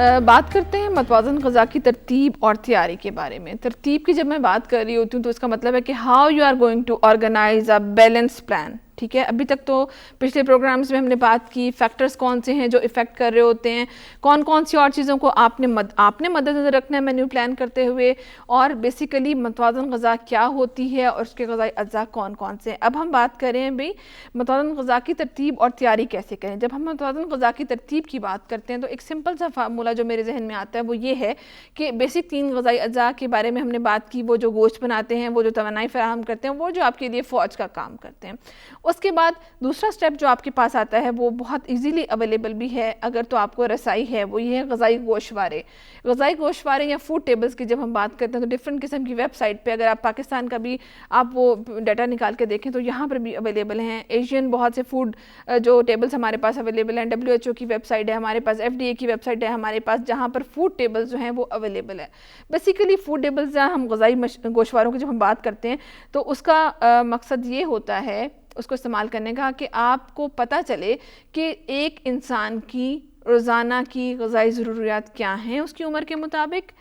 बात करते हैं मतवाज़न ग़िज़ा की तरतीब और तैयारी के बारे में। तरतीब की जब मैं बात कर रही होती हूँ तो इसका मतलब है कि how you are going to organise a balance plan. ठीक है, अभी तक तो पिछले प्रोग्राम्स में हमने बात की फैक्टर्स कौन से हैं जो इफ़ेक्ट कर रहे होते हैं, कौन कौन सी और चीज़ों को आपने मद्देनज़र रखना है मेन्यू प्लान करते हुए, और बेसिकली मतवाज़न ग़िज़ा क्या होती है और उसके ग़िज़ाई अज्जा कौन कौन से हैं। अब हम बात करें भाई मतवाज़न ग़िज़ा की तरतीब और तैयारी कैसे करें। जब हम मतवाज़न ग़िज़ा की तरतीब की बात करते हैं तो एक सिंपल सा फार्मूला जो मेरे जहन में आता है वो ये है कि बेसिक 3 ग़िज़ाई अज्जा के बारे में हमने बात की, वो जो गोश्त बनाते हैं, वो जो तवानाई फराहम करते हैं, वो जो आपके लिए फ़ौज का काम करते हैं। उसके बाद दूसरा स्टेप जो आपके पास आता है वो बहुत इजीली अवेलेबल भी है अगर तो आपको रसाई है, वो ये है ग़िज़ाई गोशवारे। ग़िज़ाई गोशवारे या फूड टेबल्स की जब हम बात करते हैं तो डिफरेंट किस्म की वेबसाइट पे, अगर आप पाकिस्तान का भी आप वो डाटा निकाल के देखें तो यहाँ पर भी अवेलेबल हैं। एशियन बहुत से फूड जो टेबल्स हमारे पास अवेलेबल हैं, WHO की वेबसाइट है हमारे पास, FDA की वेबसाइट है हमारे पास, जहाँ पर फूड टेबल्स जो हैं वो अवेलेबल है। बेसिकली फूड टेबल्स जहाँ हम ग़िज़ाई गोशवारों की जब हम बात करते हैं तो उसका मकसद ये होता है उसको इस्तेमाल करने का कि आपको पता चले कि एक इंसान की रोज़ाना की ग़िज़ाई ज़रूरियात क्या हैं उसकी उम्र के मुताबिक,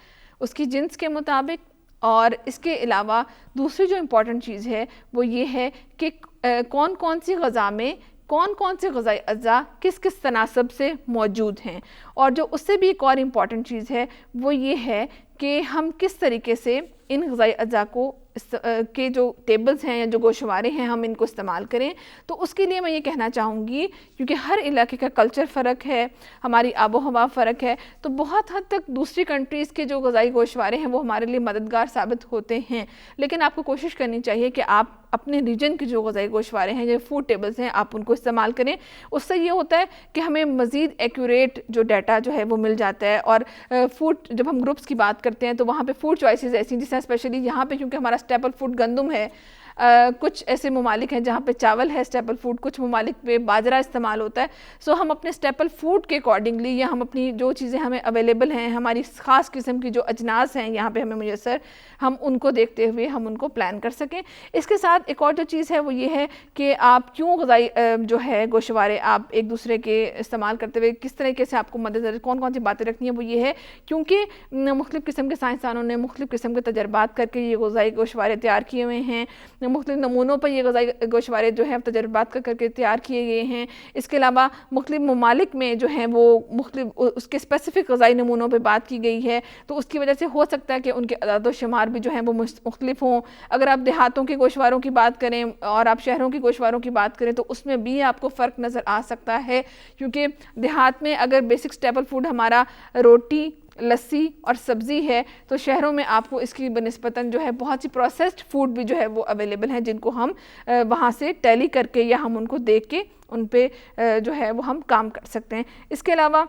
उसकी जिन्स के मुताबिक। और इसके अलावा दूसरी जो इम्पॉर्टेंट चीज़ है वो ये है कि कौन कौन सी ग़िज़ा में कौन कौन से ग़िज़ाई अज्जा किस किस तनासब से मौजूद हैं। और जो उससे भी एक और इम्पॉर्टेंट चीज़ है वो ये है कि हम किस तरीके से इन ग़िज़ाई अज्जा को के जो टेबल्स हैं या जो गोशवारे हैं हम इनको इस्तेमाल करें। तो उसके लिए मैं ये कहना चाहूँगी क्योंकि हर इलाके का कल्चर फ़र्क है, हमारी आबो हवा फ़र्क है, तो बहुत हद तक दूसरी कंट्रीज़ के जो ग़िज़ाई गोशवारे हैं वो हमारे लिए मददगार साबित होते हैं। लेकिन आपको कोशिश करनी चाहिए कि आप अपने रीजन के जो ग़िज़ाई गोशवारे हैं, जो फूड टेबल्स हैं, आप उनको इस्तेमाल करें। उससे ये होता है कि हमें मज़ीद एक्यूरेट जो डाटा जो है वो मिल जाता है। और फूड जब हम ग्रुप्स की बात करते हैं तो वहाँ पे फूड चॉइसेस ऐसी, जिससे स्पेशली यहाँ पे क्योंकि हमारा स्टेपल फूड गंदम है, कुछ ऐसे ममालिक हैं जहाँ पे चावल है स्टेपल फूड, कुछ ममालिक पे बाजरा इस्तेमाल होता है। सो हम अपने स्टेपल फूड के अकॉर्डिंगली या हम अपनी जो चीज़ें हमें अवेलेबल हैं, हमारी ख़ास किस्म की जो अजनास हैं यहाँ पे हमें मुयस्सर, हम उनको देखते हुए हम उनको प्लान कर सकें। इसके साथ एक और जो चीज़ है वो ये है कि आप क्यों ग़िज़ाई जो है गोशवारे आप एक दूसरे के इस्तेमाल करते हुए किस तरीके से आपको मद्देनज़र कौन कौन सी बातें रखनी है, वो ये है क्योंकि मुख्तलिफ़ किस्म के साइंसदानों ने मुख्तलिफ़ किस्म के तजर्बात करके ये ग़िज़ाई गोशवारे तैयार किए हुए हैं। मुख्तलिफ़ नमूनों पर ये ग़िज़ाई गोशवारे जो है तजर्बात करके तैयार किए गए हैं। इसके अलावा मुख्तलिफ़ ममालिक में जो हैं वो मुख्तलिफ़ उसके स्पेसिफ़िक ग़िज़ाई नमूनों पर बात की गई है, तो उसकी वजह से हो सकता है कि उनके अदाद शुमार भी जो हैं वो मुख्तलिफ़ हों। अगर आप देहातों के गोशवारों की बात करें और आप शहरों के गोशवारों की बात करें तो उसमें भी आपको फ़र्क नज़र आ सकता है, क्योंकि देहात में अगर बेसिक स्टेपल फूड हमारा रोटी, लस्सी और सब्ज़ी है तो शहरों में आपको इसकी बनिस्बतन जो है बहुत सी प्रोसेस्ड फूड भी जो है वो अवेलेबल हैं, जिनको हम वहाँ से टैली करके या हम उनको देख के उन पे जो है वो हम काम कर सकते हैं। इसके अलावा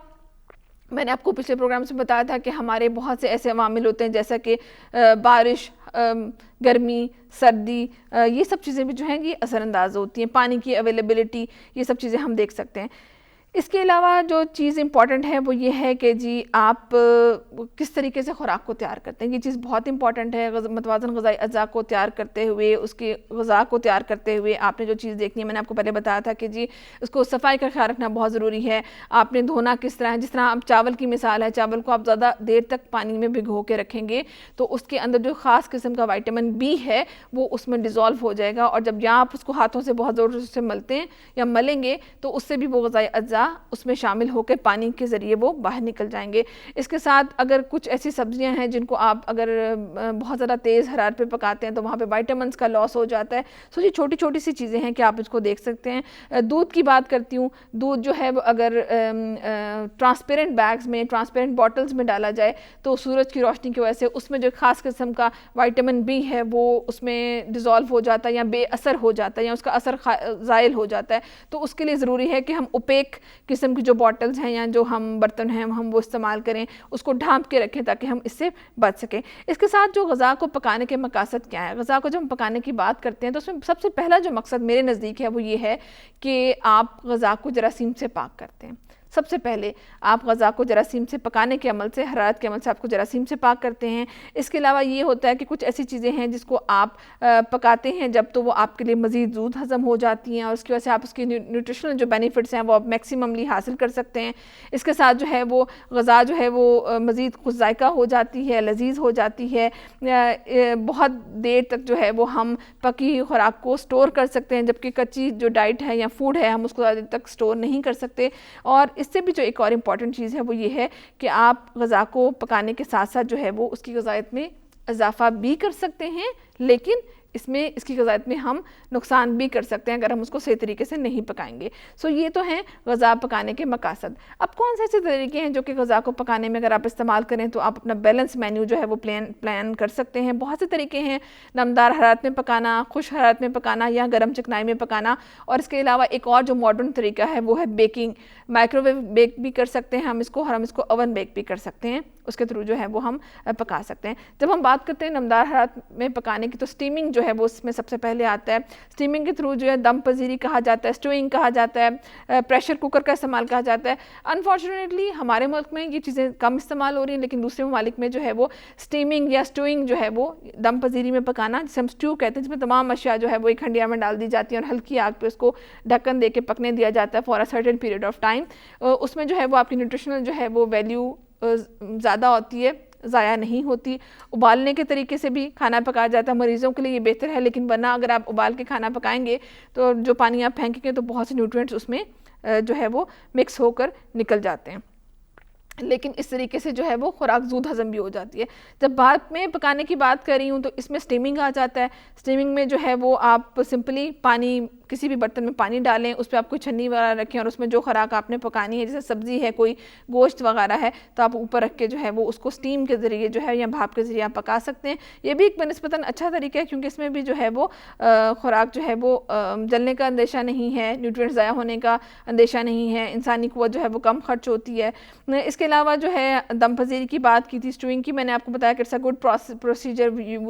मैंने आपको पिछले प्रोग्राम से बताया था कि हमारे बहुत से ऐसे अवामिल होते हैं जैसा कि बारिश, गर्मी, सर्दी, ये सब चीज़ें भी जो हैं ये असरअंदाज होती हैं, पानी की अवेलेबिलिटी, ये सब चीज़ें हम देख सकते हैं। इसके अलावा जो चीज़ इम्पॉर्टेंट है वो ये है कि जी आप किस तरीके से खुराक को तैयार करते हैं, ये चीज़ बहुत इंपॉर्टेंट है। मतवाज़न ग़िज़ाई अज्जा को तैयार करते हुए, उसकी ग़िज़ा को तैयार करते हुए आपने जो चीज़ देखनी है, मैंने आपको पहले बताया था कि जी उसको सफाई का ख्याल रखना बहुत ज़रूरी है। आपने धोना किस तरह है, जिस तरह आप चावल की मिसाल है, चावल को आप ज़्यादा देर तक पानी में भिगो के रखेंगे तो उसके अंदर जो ख़ास किस्म का विटामिन बी है वो उसमें डिज़ोल्व हो जाएगा, और जब यहाँ आप उसको हाथों से बहुत ज़ोर से मलते हैं या मलेंगे तो उससे भी वो ग़िज़ाई अज्जा उसमें शामिल होकर पानी के ज़रिए वो बाहर निकल जाएंगे। इसके साथ अगर कुछ ऐसी सब्जियां हैं जिनको आप अगर बहुत ज़्यादा तेज़ हरारत पे पकाते हैं तो वहाँ पे विटामिन्स का लॉस हो जाता है। सो ये छोटी छोटी सी चीज़ें हैं कि आप इसको देख सकते हैं। दूध की बात करती हूँ, दूध जो है अगर ट्रांसपेरेंट बैग्स में, ट्रांसपेरेंट बॉटल्स में डाला जाए तो सूरज की रोशनी की वजह से उसमें जो ख़ास किस्म का विटामिन बी है वो उसमें डिज़ोल्व हो जाता है या बेअसर हो जाता है या उसका असर ज़ायल हो जाता है। तो उसके लिए ज़रूरी है कि हम ओपेक किस्म की जो बॉटल्स हैं या जो हम बर्तन हैं हम वो इस्तेमाल करें, उसको ढांप के रखें ताकि हम इससे बच सकें। इसके साथ जो ग़िज़ा को पकाने के मकासद क्या है, ग़िज़ा को जब हम पकाने की बात करते हैं तो उसमें सबसे पहला जो मकसद मेरे नज़दीक है वो ये है कि आप ग़िज़ा को जरासीम से पाक करते हैं। सबसे पहले आप ग़ज़ा को जरासीम से पकाने के अमल से, हरारत के अमल से आपको जरासीम से पाक करते हैं। इसके अलावा ये होता है कि कुछ ऐसी चीज़ें हैं जिसको आप पकाते हैं जब, तो वो आपके लिए मज़ीद दूध हज़म हो जाती हैं और उसकी वजह से आप उसकी न्यूट्रिशनल जो बेनिफिट्स हैं वो आप मैक्सिममली हासिल कर सकते हैं। इसके साथ जो है वो ग़ज़ा जो है वो मज़ीद खुश ज़ायक़ा हो जाती है, लजीज़ हो जाती है। बहुत देर तक जो है वो हम पकी हुई खुराक को स्टोर कर सकते हैं, जबकि कच्ची जो डाइट है या फूड है हम उसको ज़्यादा देर तक स्टोर नहीं कर सकते। और इससे भी जो एक और इम्पॉर्टेंट चीज़ है वो ये है कि आप ग़ज़ा को पकाने के साथ साथ जो है वो उसकी ग़ज़ायत में इजाफ़ा भी कर सकते हैं, लेकिन इसमें इसकी ग़ज़ायत में हम नुकसान भी कर सकते हैं अगर हम उसको सही तरीके से नहीं पकाएंगे। सो ये तो हैं ग़ज़ा पकाने के मकासद। अब कौन से ऐसे तरीके हैं जो कि ग़ज़ा को पकाने में अगर आप इस्तेमाल करें तो आप अपना बैलेंस मेन्यू जो है वो प्लान कर सकते हैं। बहुत से तरीके हैं, नमदार हरारत में पकाना, खुश हरारत में पकाना या गर्म चिकनाई में पकाना। और इसके अलावा एक और जो मॉडर्न तरीका है वो है बेकिंग। माइक्रोवेव बेक भी कर सकते हैं हम इसको, और हम इसको ओवन बेक भी कर सकते हैं, उसके थ्रू जो है वो हम पका सकते हैं। जब हम बात करते हैं नमदार हरारत में पकाने की, तो स्टीमिंग जो है वो उसमें सबसे पहले आता है। स्टीमिंग के थ्रू जो है दम पजीरी कहा जाता है, स्टूइंग कहा जाता है, प्रेशर कुकर का इस्तेमाल कहा जाता है। अनफॉर्चुनेटली हमारे मुल्क में ये चीज़ें कम इस्तेमाल हो रही हैं, लेकिन दूसरे ममालिक में जो है वो स्टीमिंग या स्टूइंग जो है वो दम पजीरी में पकाना, जिसे हम स्ट्यू कहते हैं, जिसमें तमाम अशिया जो है वो एक हंडिया में डाल दी जाती है और हल्की आग पे उसको ढक्कन दे के पकने दिया जाता है for a certain period of time. उसमें जो है वो आपकी न्यूट्रिशनल जो है वो वैल्यू ज़्यादा होती है, ज़ाया नहीं होती। उबालने के तरीके से भी खाना पकाया जाता है, मरीज़ों के लिए ये बेहतर है, लेकिन वरना अगर आप उबाल के खाना पकाएंगे तो जो पानी आप फेंकेंगे तो बहुत से न्यूट्रिएंट्स उसमें जो है वो मिक्स होकर निकल जाते हैं। लेकिन इस तरीके से जो है वो खुराक जूद हज़म भी हो जाती है। जब बाद में पकाने की बात कर रही हूँ तो इसमें स्टीमिंग आ जाता है। स्टीमिंग में जो है वो आप सिंपली पानी, किसी भी बर्तन में पानी डालें, उस पर आप कोई छन्नी वगैरह रखें और उसमें जो खुराक आपने पकानी है, जैसे सब्ज़ी है, कोई गोश्त वगैरह है, तो आप ऊपर रख के जो है वो उसको स्टीम के ज़रिए जो है या भाप के ज़रिए आप पका सकते हैं। ये भी एक बनिस्बतन अच्छा तरीका है, क्योंकि इसमें भी जो है वो खुराक जो है वो जलने का अंदेशा नहीं है, न्यूट्रिएंट्स ज़ाया होने का अंदेशा नहीं है, इंसानी क़ुव्वत जो है वो कम खर्च होती है। इसके अलावा जो है दम पजीरी की बात की थी, स्टूइंग की मैंने आपको बताया कि इट्स अ गुड प्रोसीजर,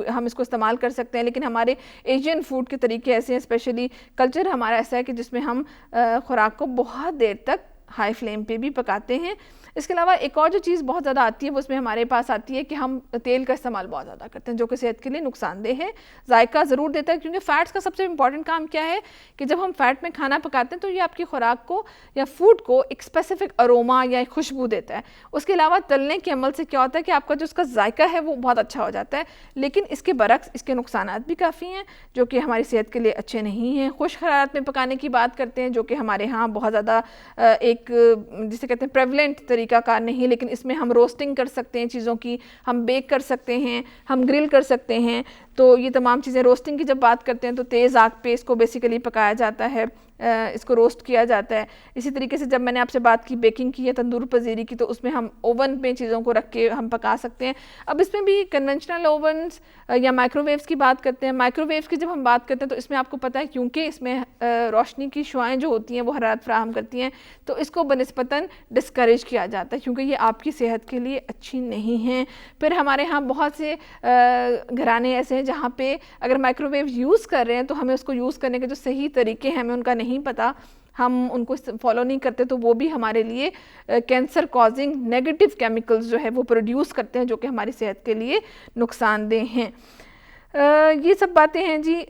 हम इसको इस्तेमाल कर सकते हैं। लेकिन हमारे एशियन फूड के तरीके ऐसे हैं, स्पेशली कल्चर हमारा ऐसा है कि जिसमें हम खुराक को बहुत देर तक हाई फ्लेम पे भी पकाते हैं। इसके अलावा एक और जो चीज़ बहुत ज़्यादा आती है वो उसमें हमारे पास आती है कि हम तेल का इस्तेमाल बहुत ज़्यादा करते हैं, जो कि सेहत के लिए नुकसानदेह है। जायका ज़रूर देता है, क्योंकि फ़ैट्स का सबसे इंपॉर्टेंट काम क्या है कि जब हम फ़ैट में खाना पकाते हैं तो ये आपकी खुराक को या फूड को एक स्पेसिफिक अरोमा या एक खुशबू देता है। उसके अलावा तलने के अमल से क्या होता है कि आपका जो उसका जायका है वो बहुत अच्छा हो जाता है, लेकिन इसके बरक्स इसके नुकसानात भी काफ़ी हैं जो कि हमारी सेहत के लिए अच्छे नहीं हैं। खुश हरारत में पकाने की बात करते हैं, जो कि हमारे यहाँ बहुत ज़्यादा एक जिसे कहते हैं प्रेवलेंट तरीक़ाकार नहीं, लेकिन इसमें हम रोस्टिंग कर सकते हैं चीज़ों की, हम बेक कर सकते हैं, हम ग्रिल कर सकते हैं। तो ये तमाम चीज़ें, रोस्टिंग की जब बात करते हैं तो तेज़ आग पे इसको बेसिकली पकाया जाता है, इसको रोस्ट किया जाता है। इसी तरीके से जब मैंने आपसे बात की बेकिंग की या तंदूर पजीरी की, तो उसमें हम ओवन में चीज़ों को रख के हम पका सकते हैं। अब इसमें भी कन्वेंशनल ओवन्स या माइक्रोवेव्स की बात करते हैं। माइक्रोवेव्स की जब हम बात करते हैं तो इसमें आपको पता है क्योंकि इसमें रोशनी की शुआएँ जो होती हैं वो हरारत फराहम करती हैं, तो इसको बनिस्बतन डिस्करेज किया जाता है, क्योंकि ये आपकी सेहत के लिए अच्छी नहीं हैं। फिर हमारे यहाँ बहुत से घराने ऐसे हैं जहाँ पे अगर माइक्रोवेव यूज़ कर रहे हैं तो हमें उसको यूज़ करने के जो सही तरीके हैं हमें उनका नहीं पता, हम उनको फॉलो नहीं करते, तो वो भी हमारे लिए कैंसर कॉजिंग नेगेटिव केमिकल्स जो है वो प्रोड्यूस करते हैं, जो कि हमारी सेहत के लिए नुकसानदेह हैं। ये सब बातें हैं जी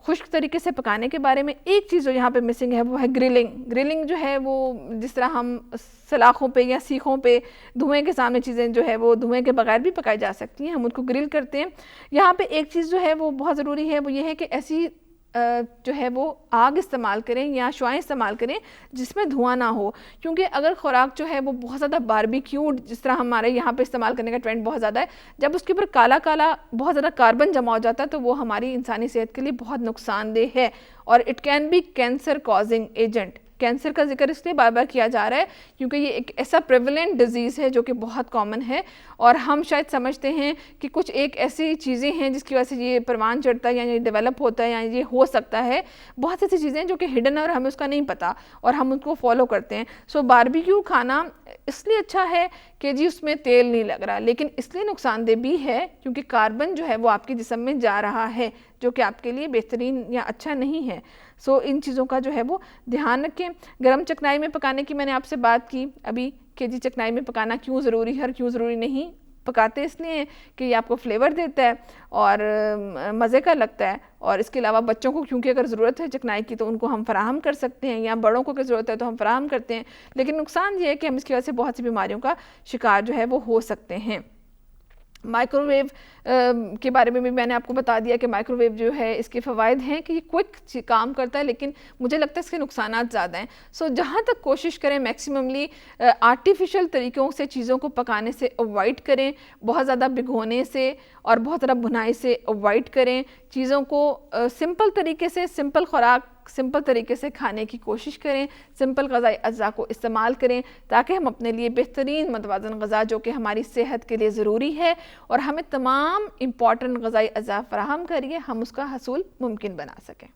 खुश्क तरीके से पकाने के बारे में। एक चीज़ जो यहाँ पे मिसिंग है वो है ग्रिलिंग। ग्रिलिंग जो है वो जिस तरह हम सलाखों पे या सीखों पे धुएं के सामने चीज़ें जो है वो धुएं के बगैर भी पकाई जा सकती हैं, हम उनको ग्रिल करते हैं। यहाँ पे एक चीज़ जो है वो बहुत ज़रूरी है, वो ये है कि ऐसी जो है वो आग इस्तेमाल करें या शुआएं इस्तेमाल करें जिसमें धुआं ना हो, क्योंकि अगर खुराक जो है वो बहुत ज़्यादा बारबेक्यूड, जिस तरह हमारे यहाँ पे इस्तेमाल करने का ट्रेंड बहुत ज़्यादा है, जब उसके ऊपर काला काला बहुत ज़्यादा कार्बन जमा हो जाता है तो वो हमारी इंसानी सेहत के लिए बहुत नुकसानदेह है और it can be cancer causing agent. Cancer का जिक्र इसलिए बार बार किया जा रहा है क्योंकि ये एक ऐसा प्रेवलेंट डिजीज़ है जो कि बहुत कॉमन है, और हम शायद समझते हैं कि कुछ एक ऐसी चीज़ें हैं जिसकी वजह से ये परवान चढ़ता है या ये डेवलप होता है या ये हो सकता है। बहुत ऐसी चीज़ें हैं जो कि हिडन है और हमें उसका नहीं पता और हम उसको फॉलो करते हैं। सो बारबेक्यू खाना इसलिए अच्छा है कि जी उसमें तेल नहीं लग रहा, लेकिन इसलिए नुकसानदेह भी है क्योंकि कार्बन जो है वो आपके जिस्म में जा रहा है, जो कि आपके लिए बेहतरीन या अच्छा नहीं है। सो इन चीज़ों का जो है वो ध्यान रखें। गर्म चकनाई में पकाने की मैंने आपसे बात की अभी कि जी चकनाई में पकाना क्यों ज़रूरी है और क्यों ज़रूरी नहीं। पकाते इसलिए कि ये आपको फ्लेवर देता है और मज़े का लगता है, और इसके अलावा बच्चों को क्योंकि अगर ज़रूरत है चकनाई की तो उनको हम फराहम कर सकते हैं, या बड़ों को अगर ज़रूरत है तो हम फराहम करते हैं। लेकिन नुकसान ये है कि हम इसकी वजह से बहुत सी बीमारियों का शिकार जो है वो हो सकते हैं। माइक्रोवेव के बारे में भी मैंने आपको बता दिया कि माइक्रोवेव जो है इसके फ़वाइद हैं कि ये क्विक काम करता है, लेकिन मुझे लगता है इसके नुकसानात ज़्यादा हैं। सो जहाँ तक कोशिश करें मैक्सिममली आर्टिफिशियल तरीक़ों से चीज़ों को पकाने से अवॉइड करें, बहुत ज़्यादा भिगोने से और बहुत ज़्यादा भुनाई से अवॉइड करें। चीज़ों को सिंपल तरीके से, सिंपल खुराक सिंपल तरीके से खाने की कोशिश करें, सिंपल ग़ज़ाई अज़्ज़ा को इस्तेमाल करें ताकि हम अपने लिए बेहतरीन मतवाज़न ग़ज़ा जो कि हमारी सेहत के लिए ज़रूरी है और हमें तमाम इम्पॉर्टेंट ग़ज़ाई अज़्ज़ा फ़राहम करिए, हम उसका हसूल मुमकिन बना सकें।